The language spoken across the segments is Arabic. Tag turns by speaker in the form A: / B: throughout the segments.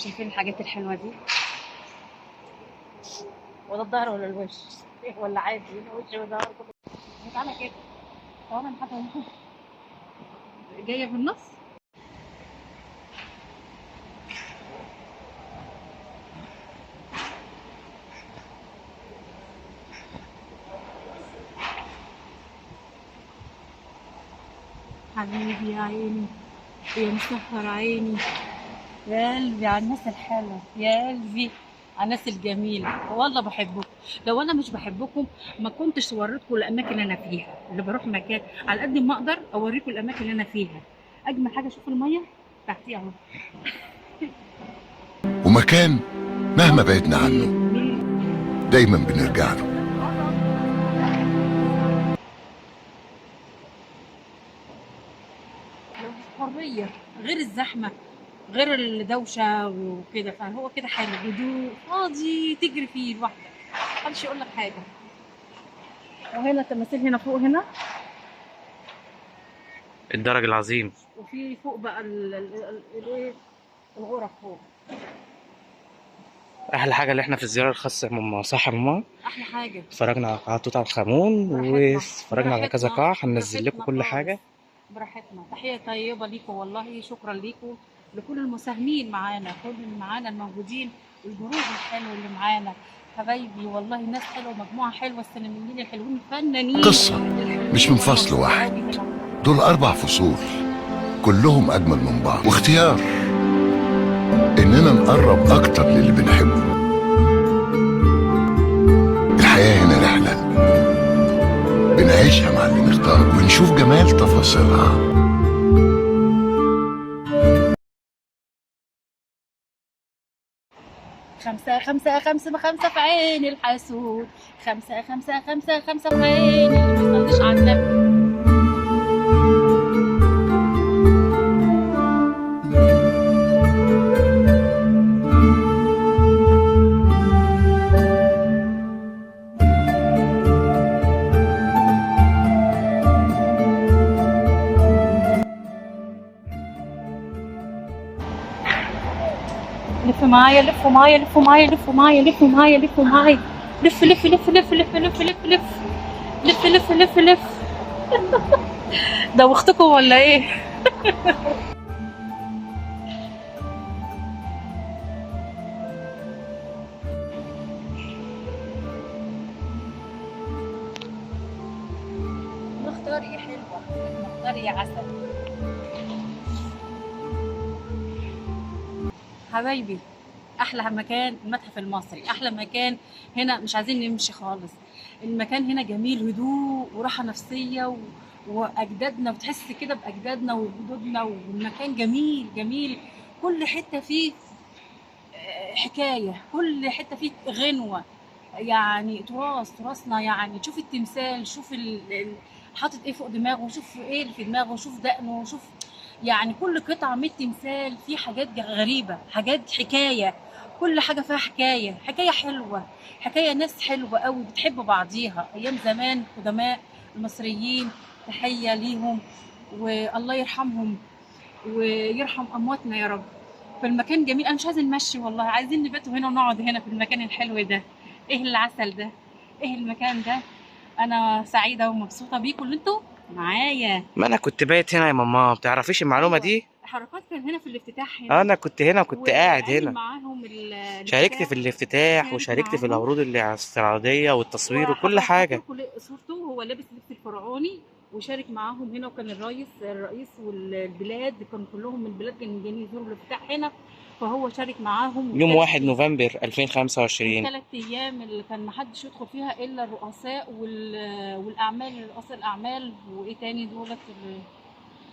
A: شايفين الحاجات الحلوه دي؟ ولا الظهر ولا الوش؟ ولا عادي وش وظهر كله؟ تعالى كده. طبعا حاجه جايه في النص. حبيبي يا عيني، يا مسهر عيني، يا قلبي على الناس الحلوة، يا قلبي على الناس الجميلة، والله بحبكم. لو أنا مش بحبكم ما كنتش وريتكم الأماكن اللي أنا فيها، اللي بروح مكان على قد ما أقدر أوريكم الأماكن اللي أنا فيها. أجمل حاجة شوف المية تحتي أهو.
B: ومكان مهما بعدنا عنه دايما بنرجع له.
A: حرية، غير الزحمة، غير الدوشة وكده، فهو كده حلو، هدوء فاضي تجري فيه لوحدك، محدش يقول لك حاجة. وهنا التماثيل هنا فوق هنا،
C: الدرج العظيم.
A: وفي فوق بقى الايه، الغرف فوق.
C: احلى حاجه اللي احنا في الزياره الخاصه يا ماما، صح يا ماما؟
A: احلى حاجة.
C: اتفرجنا على قاعه توت عنخ امون
A: براحتنا
C: واتفرجنا على كذا
A: براحتنا
C: قاعه، هننزل لكم
A: براحتنا
C: كل
A: خالص،
C: حاجه.
A: براحتنا. تحية طيبة ليكم والله، شكرا ليكم، لكل المساهمين معانا، كل اللي معانا الموجودين، الجروب الحلو اللي معانا، حبايبي والله ناس حلوة، مجموعة حلوة، السينمائيين الحلوين، الفنانين
B: قصة
A: الحلوين
B: مش من
A: والله،
B: فصل
A: مبسوطة
B: واحد،
A: قوي هنا.
B: دول 4 فصول كلهم أجمل من بعض، واختيار إننا نقرب أكتر للي بنحبه. الحياة هنا رحلة بنعيشها مع اللي نختار ونشوف جمال تفاصيلها.
A: خمسة خمسة خمسة خمسة في عين الحسود، خمسة خمسة خمسة خمسة في عين اللي ما يصليش على النبي. لف معايا، لف معايا، لف معايا، لف معايا، لف معايا، لف معايا، لف لف لف لف لف لف لف لف لف لف لف لف. ده واختكم ولا ايه؟ نختار يا حلوة، نختار يا عسل. حبايبي، احلى مكان المتحف المصري، احلى مكان هنا، مش عايزين نمشي خالص. المكان هنا جميل، هدوء وراحه نفسيه واجدادنا، بتحس كده باجدادنا وجدودنا، والمكان جميل جميل. كل حته فيه حكايه، كل حته فيه غنوه، يعني تراثنا. يعني شوف التمثال، شوف حاطط ايه فوق دماغه، شوف ايه اللي في دماغه، شوف دقنه، شوف يعني كل قطعة من التمثال فيه حاجات غريبة، حاجات حكاية، كل حاجة فيها حكاية، حكاية حلوة، حكاية ناس حلوة قوي بتحب بعضيها، أيام زمان قدماء المصريين، تحية ليهم والله يرحمهم ويرحم أمواتنا يا رب. فالمكان جميل، أنا مش عايزة نمشي والله، عايزين نبات هنا ونقعد هنا في المكان الحلو ده. إيه العسل ده، إيه المكان ده. أنا سعيدة ومبسوطة بيكم اللي انتوا معايا.
C: ما انا كنت بايت هنا يا ماما، ما بتعرفيش المعلومه
A: ايوه،
C: دي؟
A: حركات كان هنا في الافتتاح هنا،
C: انا كنت هنا وكنت قاعد
A: وعامل
C: هنا،
A: معاهم
C: شاركت
A: الافتتاح،
C: في الافتتاح
A: شارك
C: وشاركت في
A: معاهم.
C: العروض الاستعراضيه والتصوير وكل
A: وهحط
C: حاجه.
A: لكم صورته وهو لابس اللبس الفرعوني، وشارك معاهم هنا. وكان الرئيس والبلاد كانوا كلهم من البلاد كانوا جايين يزوروا الافتتاح هنا، فهو شارك معاهم.
C: يوم
A: وكانت
C: 1 نوفمبر 2025.
A: الثلاث ايام اللي كان محدش يدخل فيها الا الرؤساء والاعمال، رؤساء الاعمال، وايه تاني دولت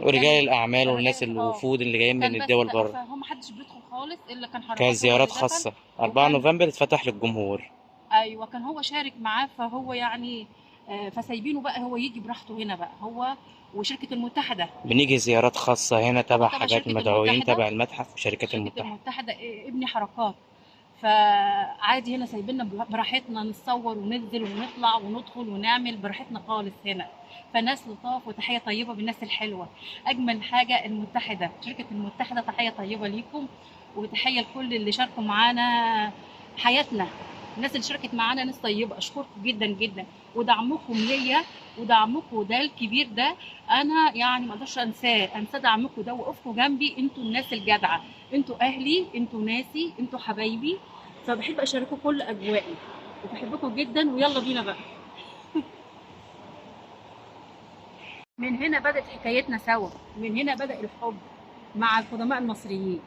C: ورجال
A: كانوا
C: الاعمال والناس
A: رجال
C: الوفود اللي جايين من
A: كان بس،
C: الدول بره.
A: فهم محدش بيدخل خالص الا كان
C: كانت
A: حركات هو اللي
C: زيارات
A: دخل.
C: خاصه 4
A: وكان
C: نوفمبر اتفتح للجمهور.
A: ايوه كان هو شارك معاه، فهو يعني فسايبينه بقى هو يجي براحته هنا بقى، هو وشركة المتحدة.
C: بنيجي زيارات خاصه هنا
A: هو
C: تبع
A: تبع
C: حاجات
A: شركة
C: مدعوين
A: المتحدة،
C: تبع المتحف وشركات
A: شركة
C: المتحف.
A: المتحدة ابني حركات، فعادي هنا سايبيننا براحتنا، نتصور وننزل ونطلع وندخل ونعمل براحتنا خالص هنا. فناس لطاف، وتحية طيبة بالناس الحلوة. أجمل حاجة المتحدة، شركة المتحدة، تحية طيبة ليكم وتحيه لكل اللي شاركوا معانا حياتنا. الناس اللي شاركت معانا ناس طيبه، اشكركم جدا جدا، ودعمكم ليا ودعمكم ده الكبير ده انا يعني ما اقدرش انساه دعمكم ده، وقفتوا جنبي. انتوا الناس الجدعه، انتوا اهلي، انتوا ناسي، انتوا حبايبي، فبحب اشارككم كل اجوائي وبحبكم جدا. ويلا بينا بقى. من هنا بدأت حكايتنا سوا، من هنا بدأ الحب مع القدماء المصريين.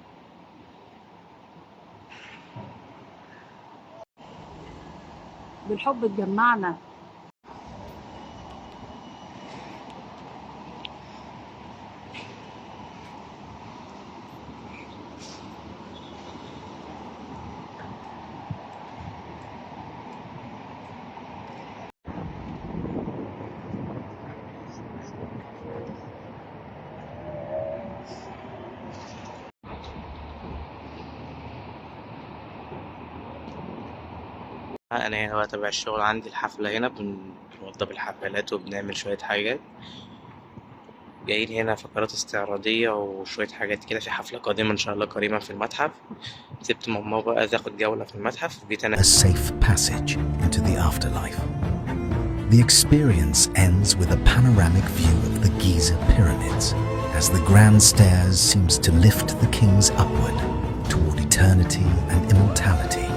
A: بالحب اتجمعنا.
C: أنا هنا بقى تبع الشغل، عندي الحفلة هنا بنوضب الحفلات وبنعمل شوية حاجات. جايين هنا فقرات استعراضية وشوية حاجات كده في حفلة قادمة إن شاء الله قريبا في المتحف. سبت ماما بقى تاخد جولة في المتحف وجيت أنا.
D: A safe passage into the afterlife. The experience ends with a panoramic view of the Giza pyramids as the grand stairs seems to lift the kings upward toward eternity and immortality.